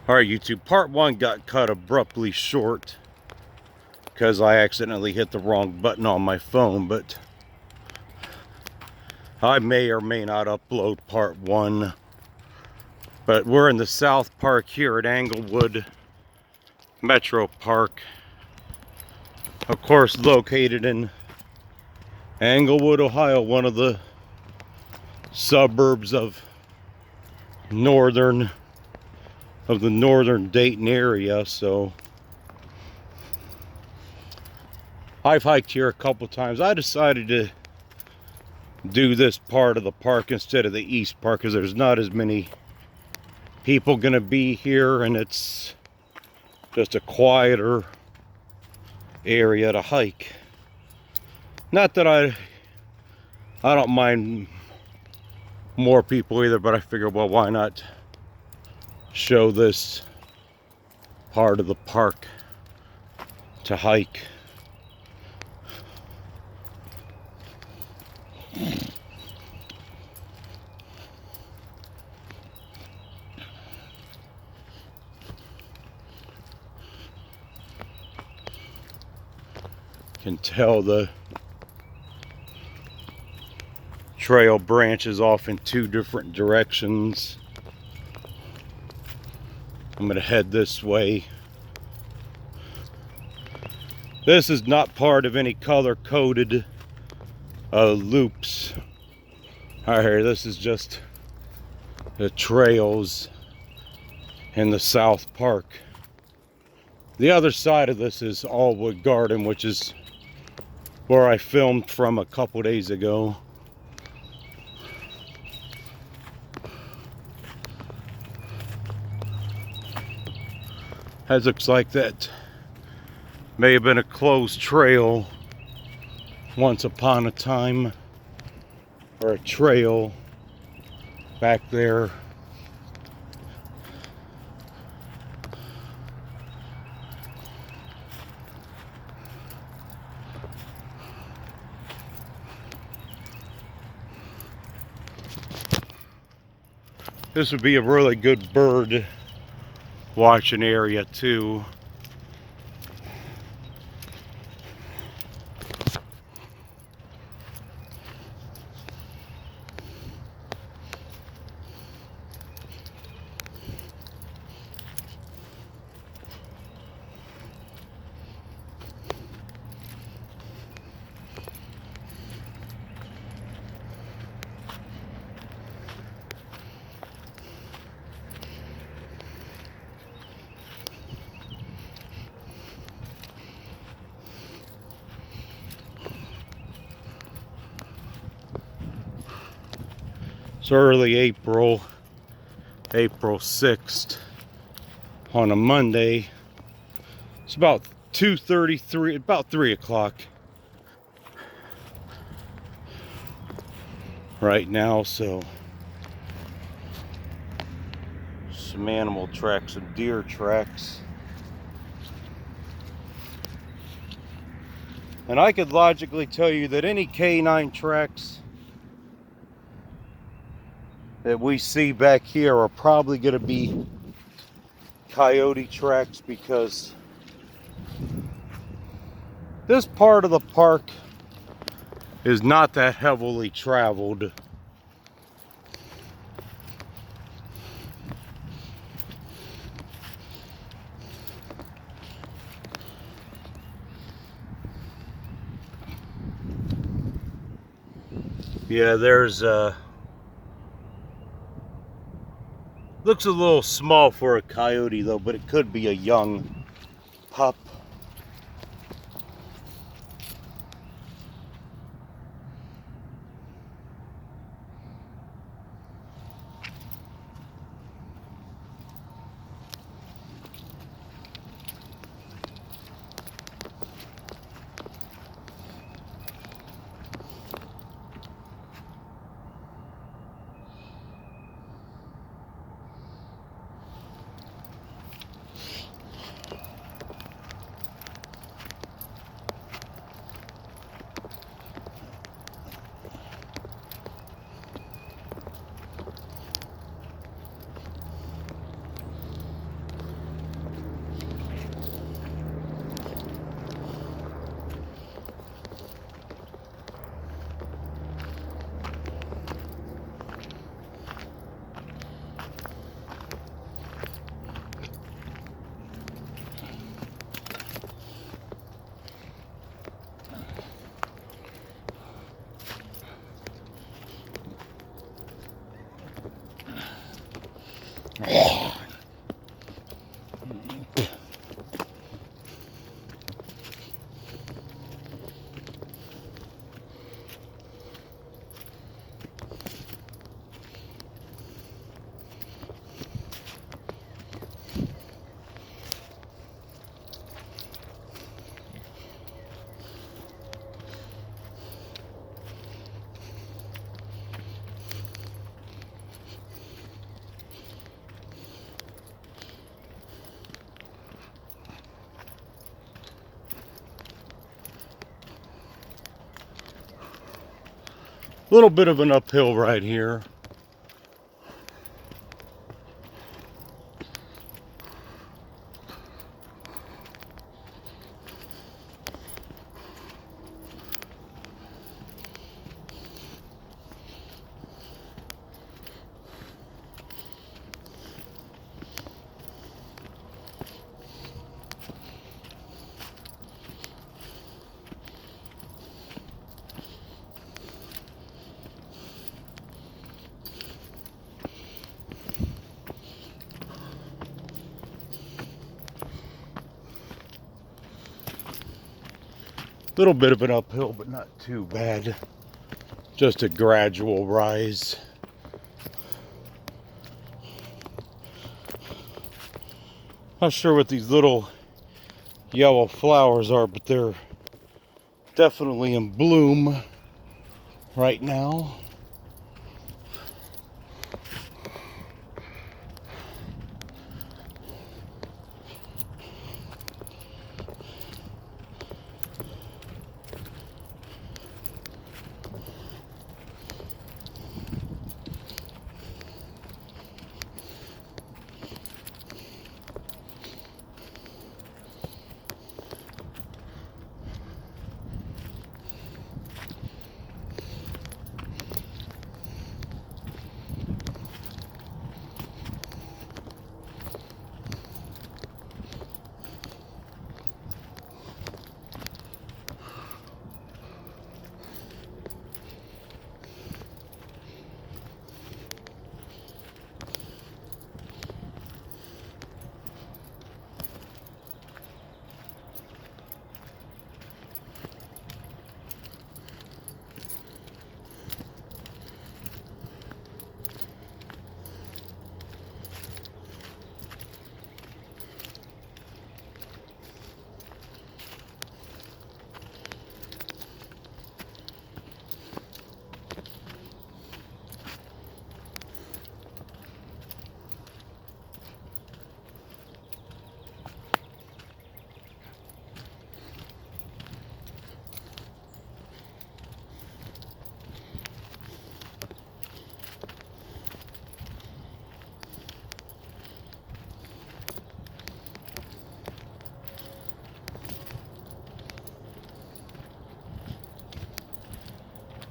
Alright, YouTube, part one got cut abruptly short because I accidentally hit the wrong button on my phone, but I may or may not upload part one. But we're in the South Park here at Englewood MetroPark. Of course, located in Englewood, Ohio, one of the suburbs of the northern Dayton area. So I've hiked here a couple times. I decided to do this part of the park instead of the east part because there's not as many people gonna be here, and it's just a quieter area to hike. Not that I don't mind more people either, but I figured, well, why not show this part of the park to hike. Can tell the trail branches off in two different directions. I'm gonna head this way. This is not part of any color-coded loops. All right, this is just the trails in the South Park. The other side of this is Allwood Garden, which is where I filmed from a couple days ago. That looks like that may have been a closed trail once upon a time, or a trail back there. This would be a really good bird watching area too. It's early April 6th on a Monday. It's about 2:33, about 3 o'clock right now. So some animal tracks, some deer tracks. And I could logically tell you that any canine tracks that we see back here are probably going to be coyote tracks, because this part of the park is not that heavily traveled. Yeah, there's looks a little small for a coyote though, but it could be a young pup. Little bit of an uphill right here. Little bit of an uphill, but not too bad. Just a gradual rise. Not sure what these little yellow flowers are, but they're definitely in bloom right now.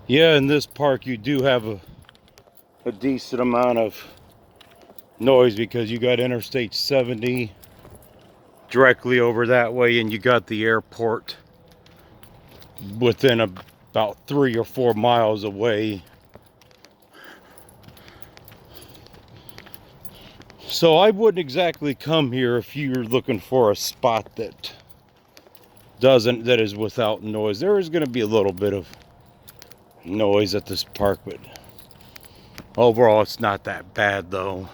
Yeah, in this park you do have a decent amount of noise because you got Interstate 70 directly over that way, and you got the airport within about 3 or 4 miles away. So I wouldn't exactly come here if you're looking for a spot that is without noise. There is going to be a little bit of noise at this park, but overall it's not that bad though.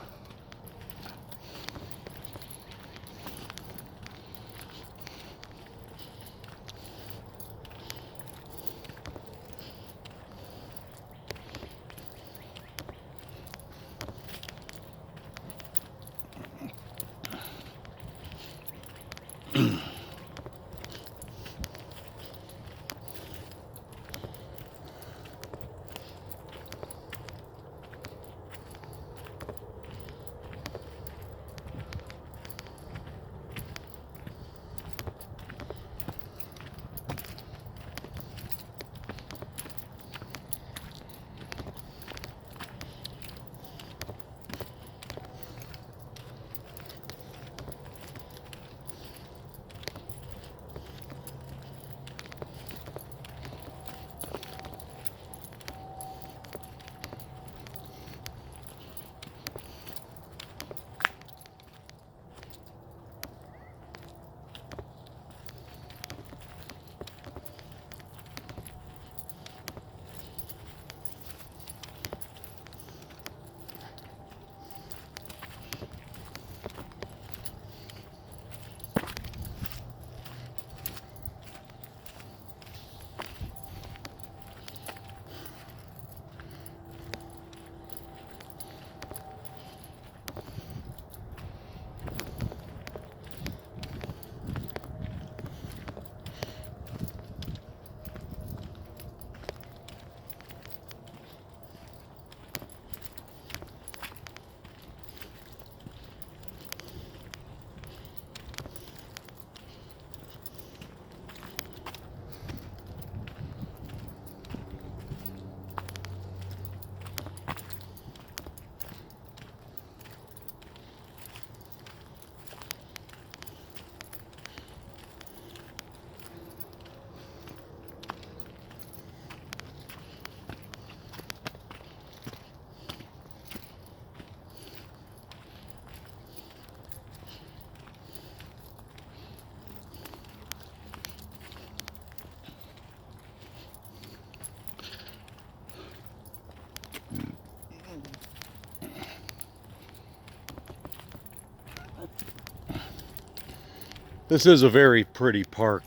This is a very pretty park.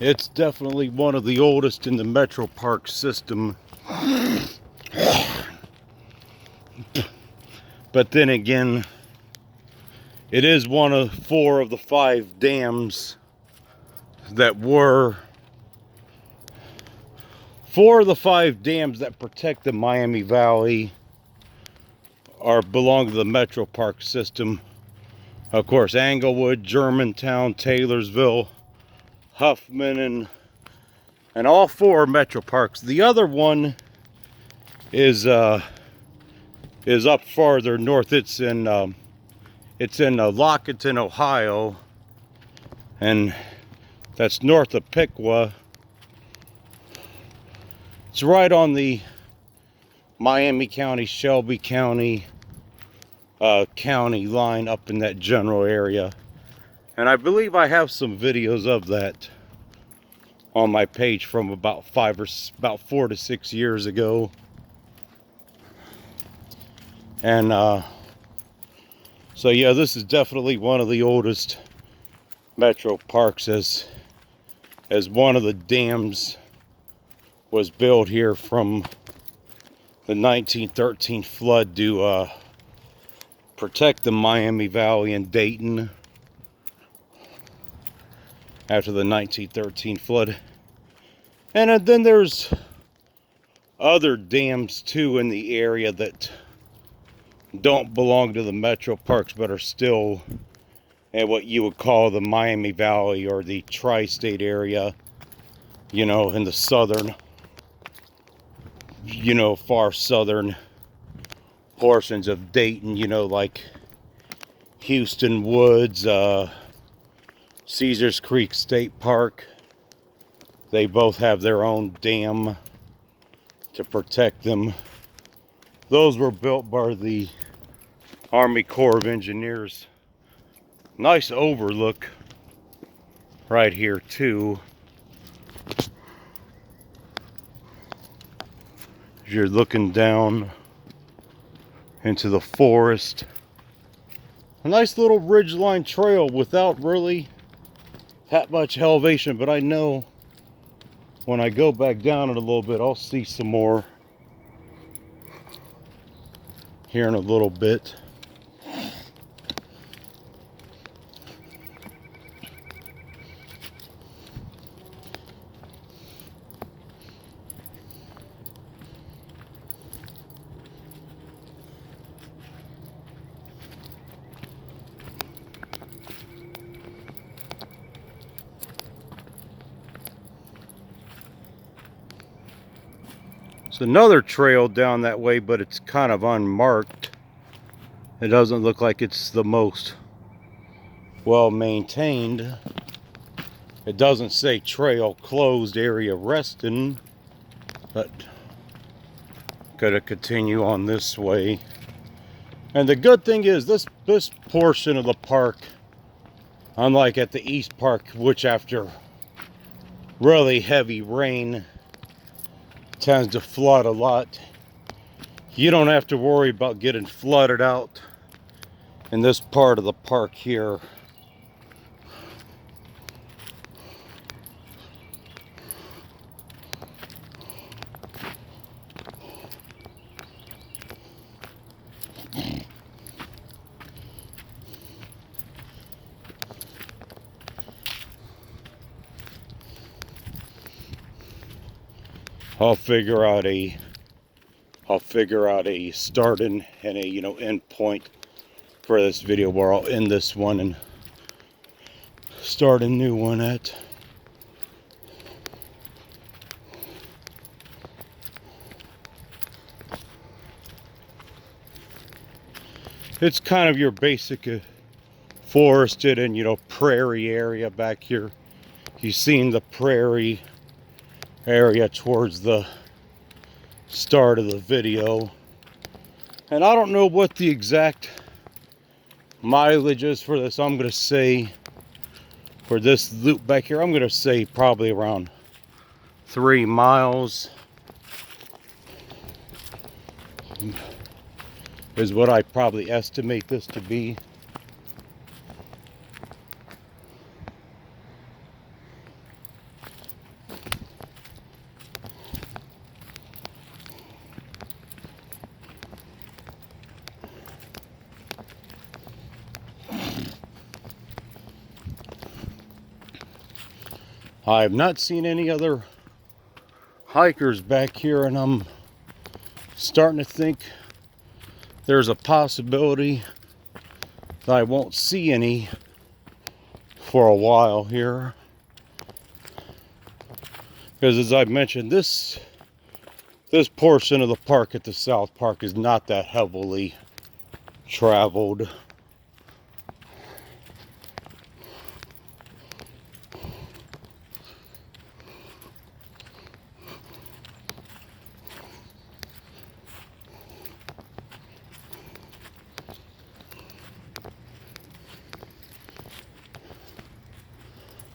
It's definitely one of the oldest in the MetroPark system. But then again, it is one of 4 of the 5 dams that were 4 of the 5 dams that protect the Miami Valley belong to the MetroPark system. Of course, Englewood, Germantown, Taylorsville, Huffman, and all 4 MetroParks. The other one is up farther north. It's in Locketton, Ohio, and that's north of Piqua. It's right on the Miami County, Shelby County county line up in that general area. And I believe I have some videos of that on my page from about 4 to 6 years ago. And so yeah, this is definitely one of the oldest MetroParks, as one of the dams was built here from the 1913 flood to protect the Miami Valley and Dayton after the 1913 flood. And then there's other dams too in the area that don't belong to the MetroParks but are still in what you would call the Miami Valley or the tri-state area, you know, in the southern, you know, far southern portions of Dayton, you know, like Houston Woods, Caesars Creek State Park. They both have their own dam to protect them. Those were built by the Army Corps of Engineers. Nice overlook right here too. As you're looking down into the forest. A nice little ridgeline trail without really that much elevation, but I know when I go back down it a little bit, I'll see some more here in a little bit. There's another trail down that way, but it's kind of unmarked. It doesn't look like it's the most well maintained. It doesn't say trail closed, area resting, but gotta continue on this way. And the good thing is this portion of the park, unlike at the East Park, which after really heavy rain tends to flood a lot, you don't have to worry about getting flooded out in this part of the park here. I'll figure out a starting and a, you know, end point for this video where I'll end this one and start a new one at. It's kind of your basic forested and, you know, prairie area back here. You've seen the prairie area towards the start of the video, and I don't know what the exact mileage is for this. I'm gonna say for this loop back here, I'm gonna say probably around 3 miles. is what I probably estimate this to be. I've not seen any other hikers back here, and I'm starting to think there's a possibility that I won't see any for a while here. Because as I've mentioned, this portion of the park at the South Park is not that heavily traveled.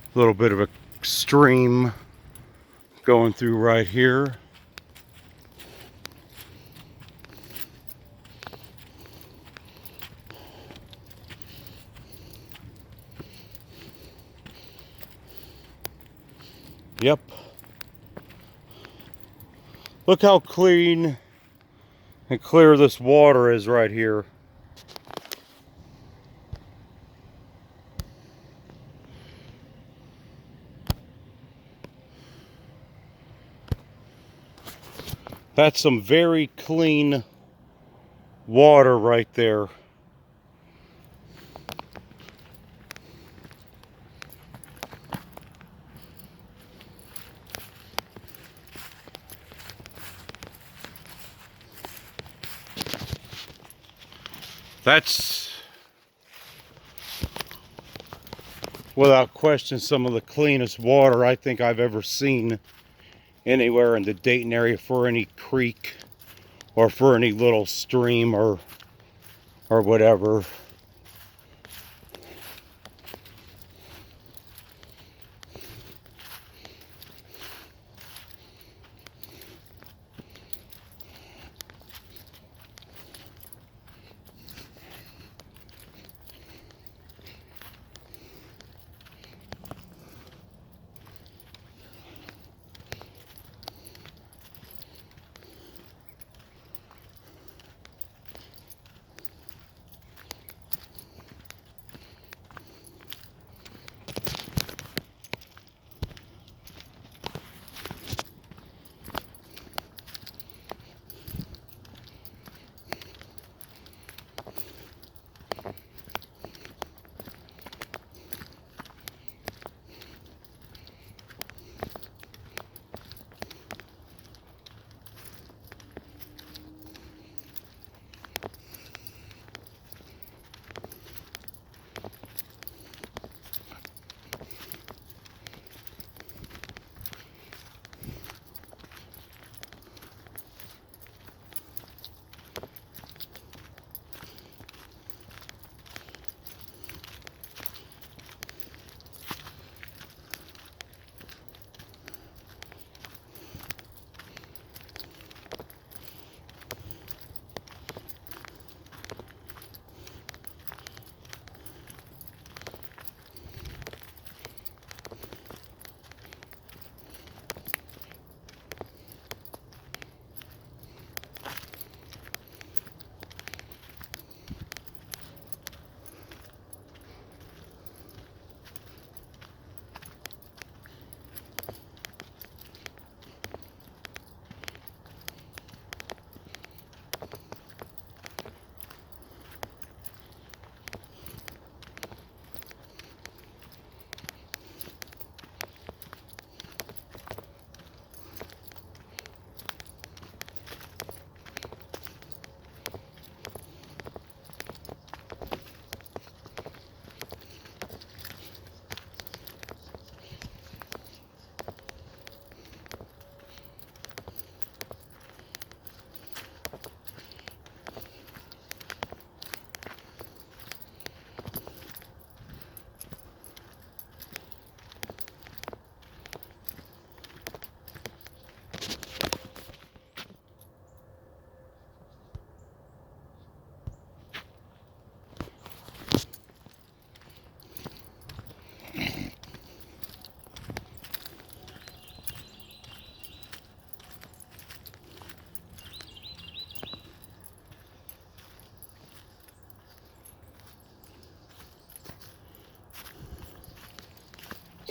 A little bit of a stream going through right here. Yep. Look how clean and clear this water is right here. That's some very clean water right there. That's, without question, some of the cleanest water I think I've ever seen anywhere in the Dayton area for any creek or for any little stream or whatever.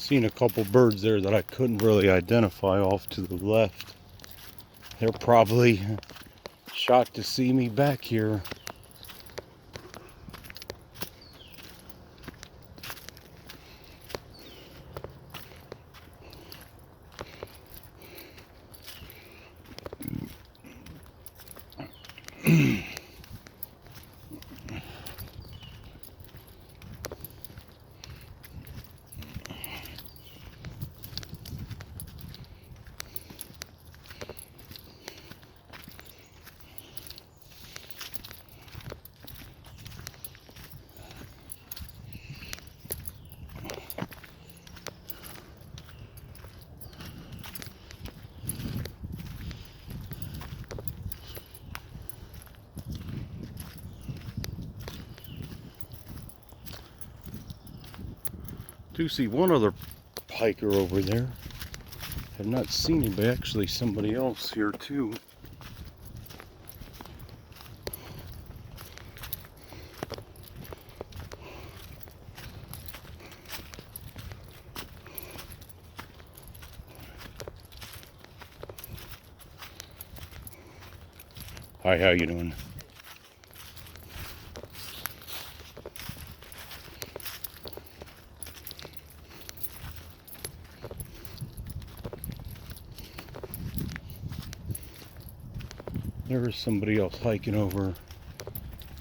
Seen a couple birds there that I couldn't really identify off to the left. They're probably shocked to see me back here. Do see one other piker over there. Have not seen him, but actually somebody else here too. Hi, how you doing? There is somebody else hiking over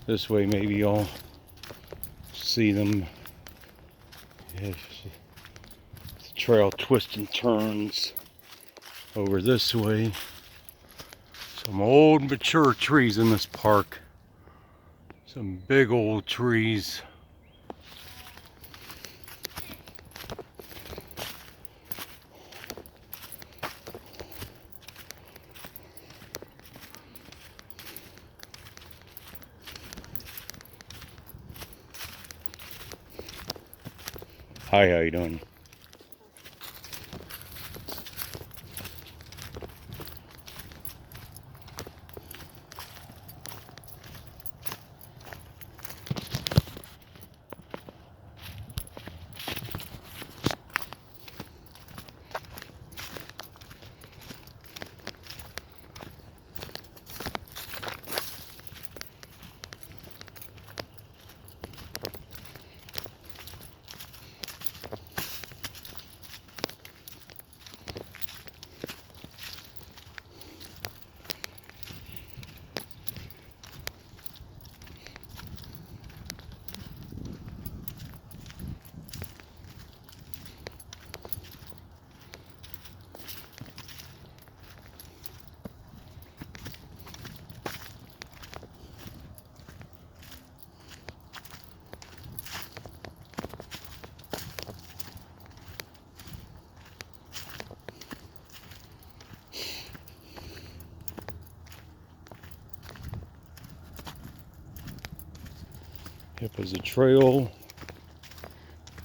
this way. Maybe I'll see them. If the trail twists and turns over this way. Some old mature trees in this park. Some big old trees. Hi, how you doing? Yep, as the trail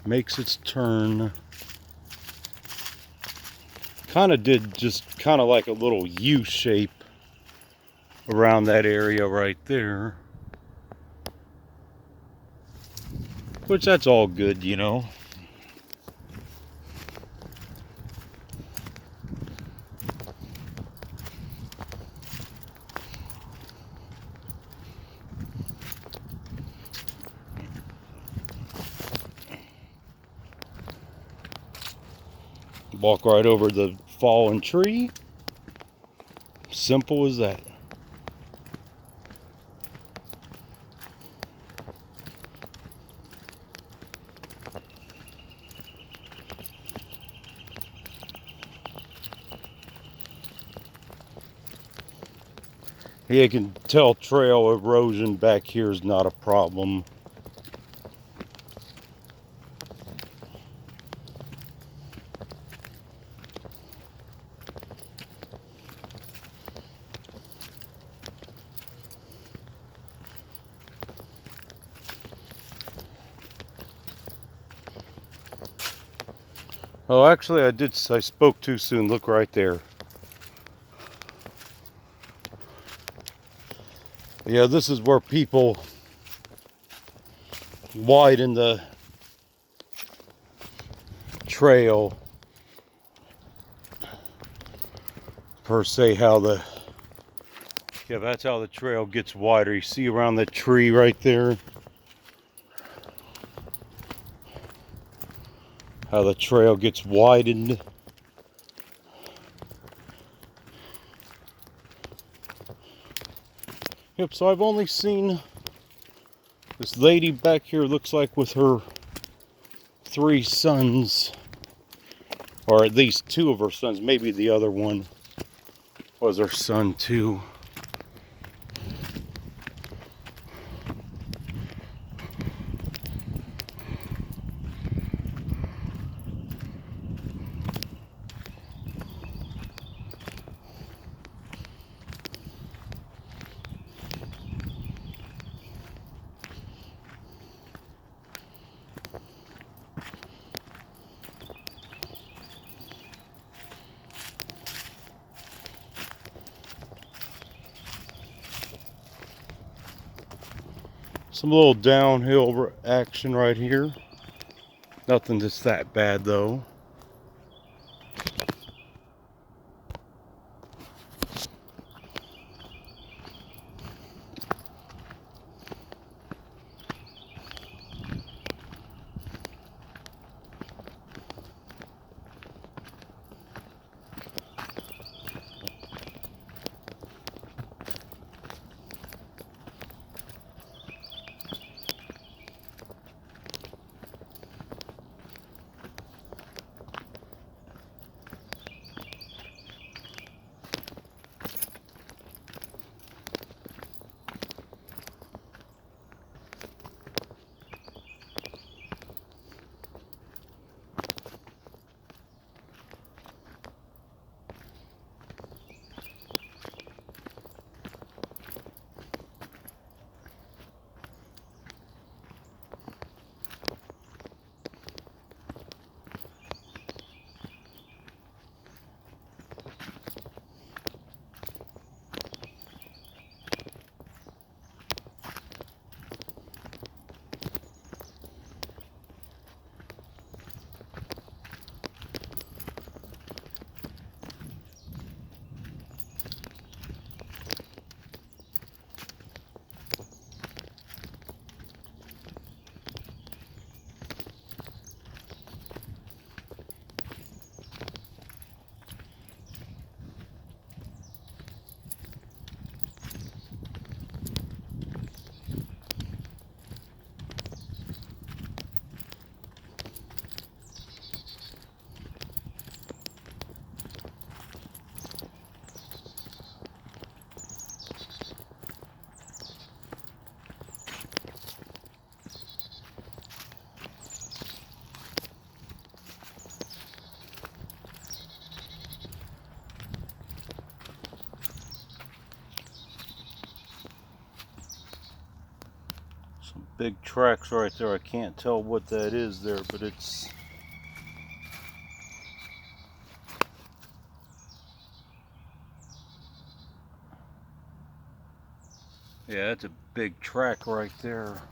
makes its turn, kind of did just kind of like a little U shape around that area right there, which that's all good, you know. Walk right over the fallen tree. Simple as that. Yeah, you can tell trail erosion back here is not a problem. Oh, actually, I spoke too soon. Look right there. Yeah, this is where people widen the trail per se, how the, yeah, that's how the trail gets wider. You see around the tree right there how the trail gets widened. Yep, so I've only seen this lady back here, looks like with her 3 sons, or at least 2 of her sons. Maybe the other one was her son too. Some little downhill action right here. Nothing that's that bad though. Some big tracks right there. I can't tell what that is there, but it's, yeah, that's a big track right there.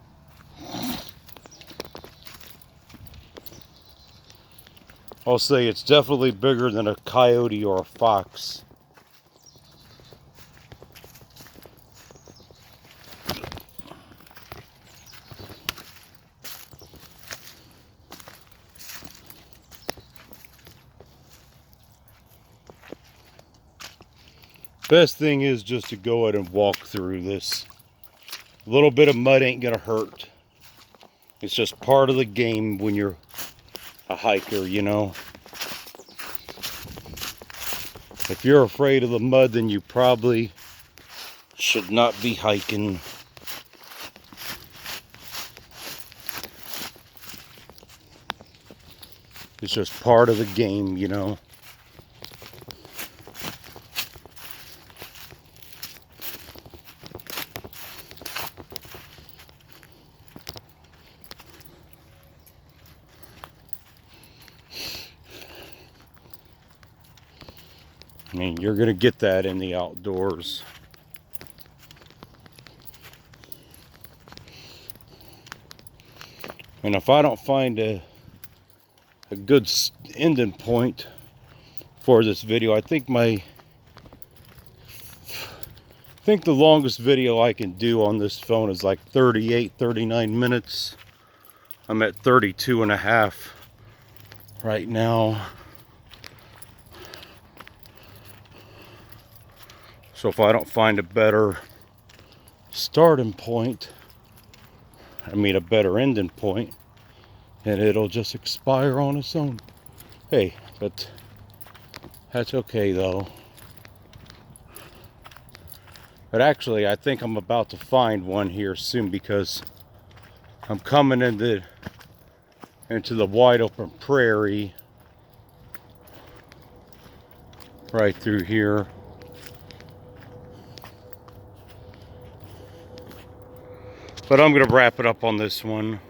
I'll say it's definitely bigger than a coyote or a fox. Best thing is just to go ahead and walk through this. A little bit of mud ain't gonna hurt. It's just part of the game when you're a hiker, you know. If you're afraid of the mud, then you probably should not be hiking. It's just part of the game, you know. I mean, you're going to get that in the outdoors. And if I don't find a a good ending point for this video. I think the longest video I can do on this phone is like 39 minutes. I'm at 32 and a half right now. So if I don't find a better starting point, a better ending point, and it'll just expire on its own. Hey, but that's okay though. But actually, I think I'm about to find one here soon, because I'm coming into the wide open prairie right through here. But I'm going to wrap it up on this one.